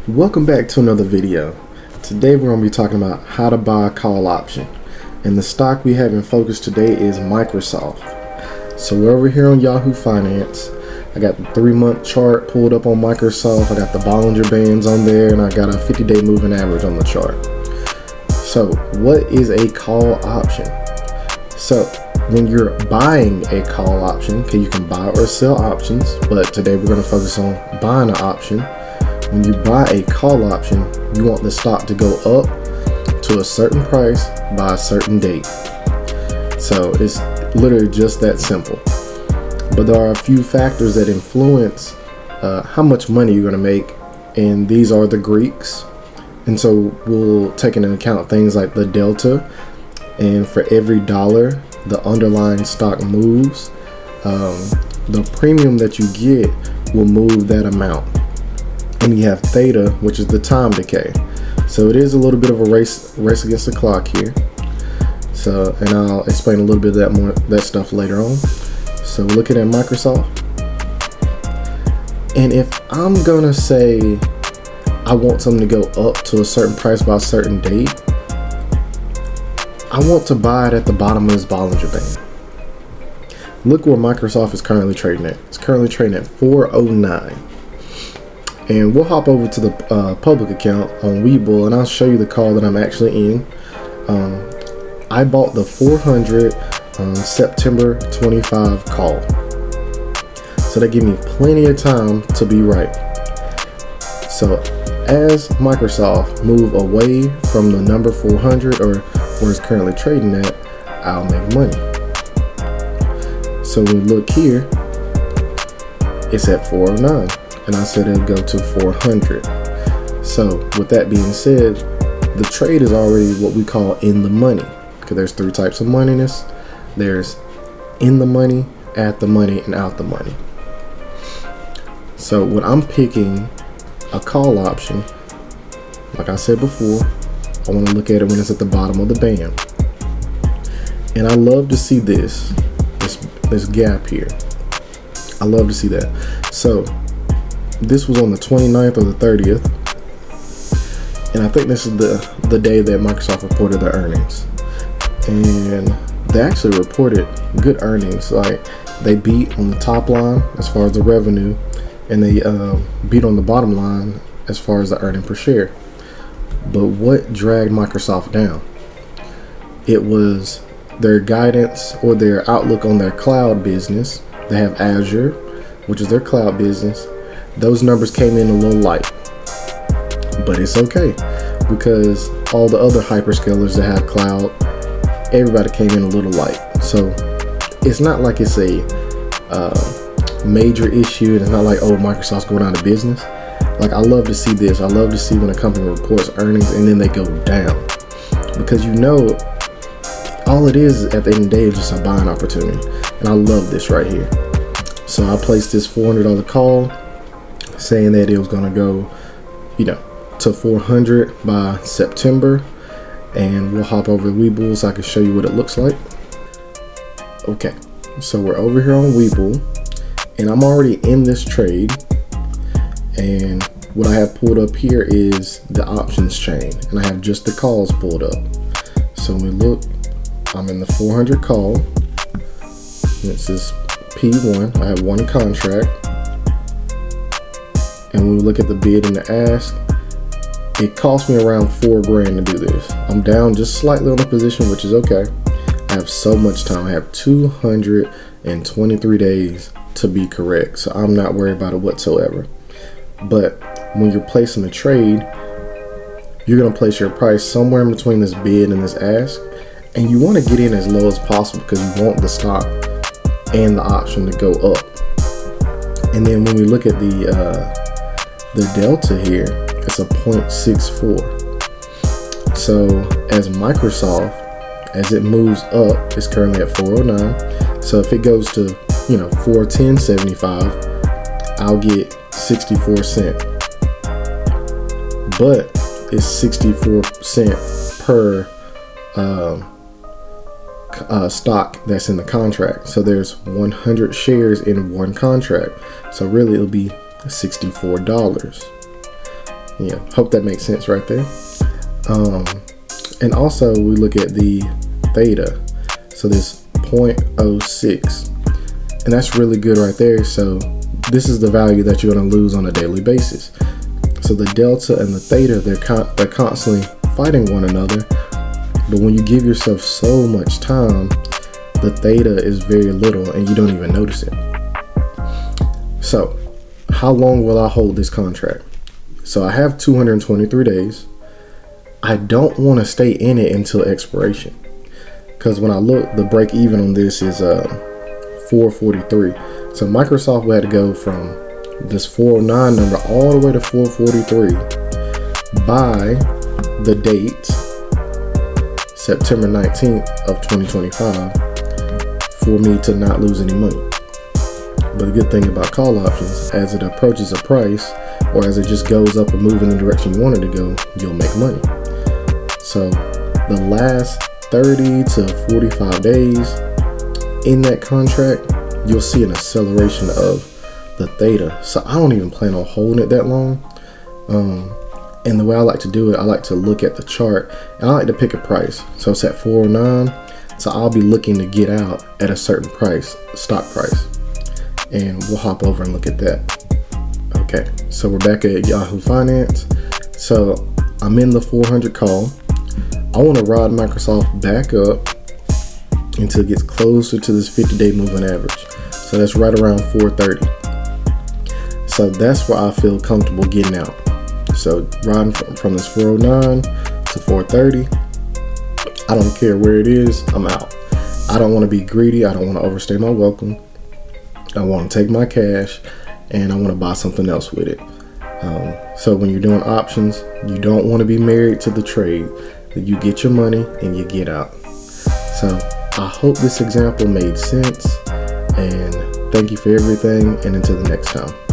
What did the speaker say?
Welcome back to another video. Today we're going to be talking about how to buy a call option. And the stock we have in focus today is Microsoft. So we're over here on Yahoo Finance. I got the 3-month chart pulled up on Microsoft. I got the Bollinger Bands on there, and I got a 50-day moving average on the chart. So what is a call option? So when you're buying a call option, okay, you can buy or sell options, but today we're going to focus on buying an option. When you buy a call option, you want the stock to go up to a certain price by a certain date. So it's literally just that simple. But there are a few factors that influence how much money you're going to make, and these are the Greeks. And so we'll take into account things like the delta, and for every dollar the underlying stock moves, the premium that you get will move that amount. And you have theta, which is the time decay. So it is a little bit of a race against the clock here. So, and I'll explain a little bit of that stuff later on. So looking at Microsoft, and if I'm gonna say I want something to go up to a certain price by a certain date, I want to buy it at the bottom of this Bollinger Band. Look where Microsoft is currently trading at. It's currently trading at 409. And we'll hop over to the public account on Webull, and I'll show you the call that I'm actually in. I bought the 400 September 25 call. So that gave me plenty of time to be right. So as Microsoft move away from the number 400 or where it's currently trading at, I'll make money. So when we look here, it's at 409. And I said it'd go to 400. So with that being said, the trade is already what we call in the money. Because there's 3 types of moneyness. There's in the money, at the money, and out the money. So when I'm picking a call option, like I said before, I want to look at it when it's at the bottom of the band. And I love to see this gap here. I love to see that. So this was on the 29th or the 30th, and I think this is the day that Microsoft reported their earnings, and they actually reported good earnings. Like, they beat on the top line as far as the revenue, and they beat on the bottom line as far as the earning per share. But what dragged Microsoft down? It was their guidance or their outlook on their cloud business. They have Azure, which is their cloud business. Those numbers came in a little light, but it's okay because all the other hyperscalers that have cloud, everybody came in a little light. So it's not like it's a major issue, and it's not like, oh, Microsoft's going out of business. Like, I love to see this. I love to see when a company reports earnings and then they go down, because you know all it is at the end of the day is just a buying opportunity. And I love this right here. So I placed this $400 call, saying that it was going to go, to 400 by September. And we'll hop over to Webull so I can show you what it looks like. Okay, so we're over here on Webull, and I'm already in this trade. And what I have pulled up here is the options chain, and I have just the calls pulled up. So when we look, I'm in the 400 call. It says P1. I have one contract. And when we look at the bid and the ask, it cost me around $4 grand to do this. I'm down just slightly on the position, which is okay. I have so much time. I have 223 days to be correct, so I'm not worried about it whatsoever. But when you're placing a trade, you're going to place your price somewhere in between this bid and this ask, and you want to get in as low as possible because you want the stock and the option to go up. And then when we look at the delta here, it's a 0.64. So as Microsoft, as it moves up, it's currently at 409. So if it goes to 410.75, I'll get 64 cents. But it's 64 cents per stock that's in the contract. So there's 100 shares in one contract. So really it'll be $64. Yeah, hope that makes sense right there. And also we look at the theta. So this 0.06, and that's really good right there. So this is the value that you're going to lose on a daily basis. So the delta and the theta, they're constantly fighting one another. But when you give yourself so much time, the theta is very little and you don't even notice it. So how long will I hold this contract? So I have 223 days. I don't want to stay in it until expiration, because when I look, the break even on this is 443. So Microsoft will have to go from this 409 number all the way to 443 by the date September 19th of 2025 for me to not lose any money. But the good thing about call options, as it approaches a price or as it just goes up or move in the direction you want it to go, you'll make money. So the last 30 to 45 days in that contract, you'll see an acceleration of the theta. So I don't even plan on holding it that long. And the way I like to do it, I like to look at the chart and I like to pick a price. So it's at 409. So I'll be looking to get out at a certain price, stock price. And we'll hop over and look at that. Okay, so we're back at Yahoo Finance. So I'm in the 400 call. I want to ride Microsoft back up until it gets closer to this 50-day moving average. So that's right around 430. So that's where I feel comfortable getting out. So riding from this 409 to 430, I don't care where it is, I'm out. I don't want to be greedy. I don't want to overstay my welcome. I want to take my cash and I want to buy something else with it. So when you're doing options, you don't want to be married to the trade. You get your money and you get out. So I hope this example made sense, and thank you for everything, and until the next time.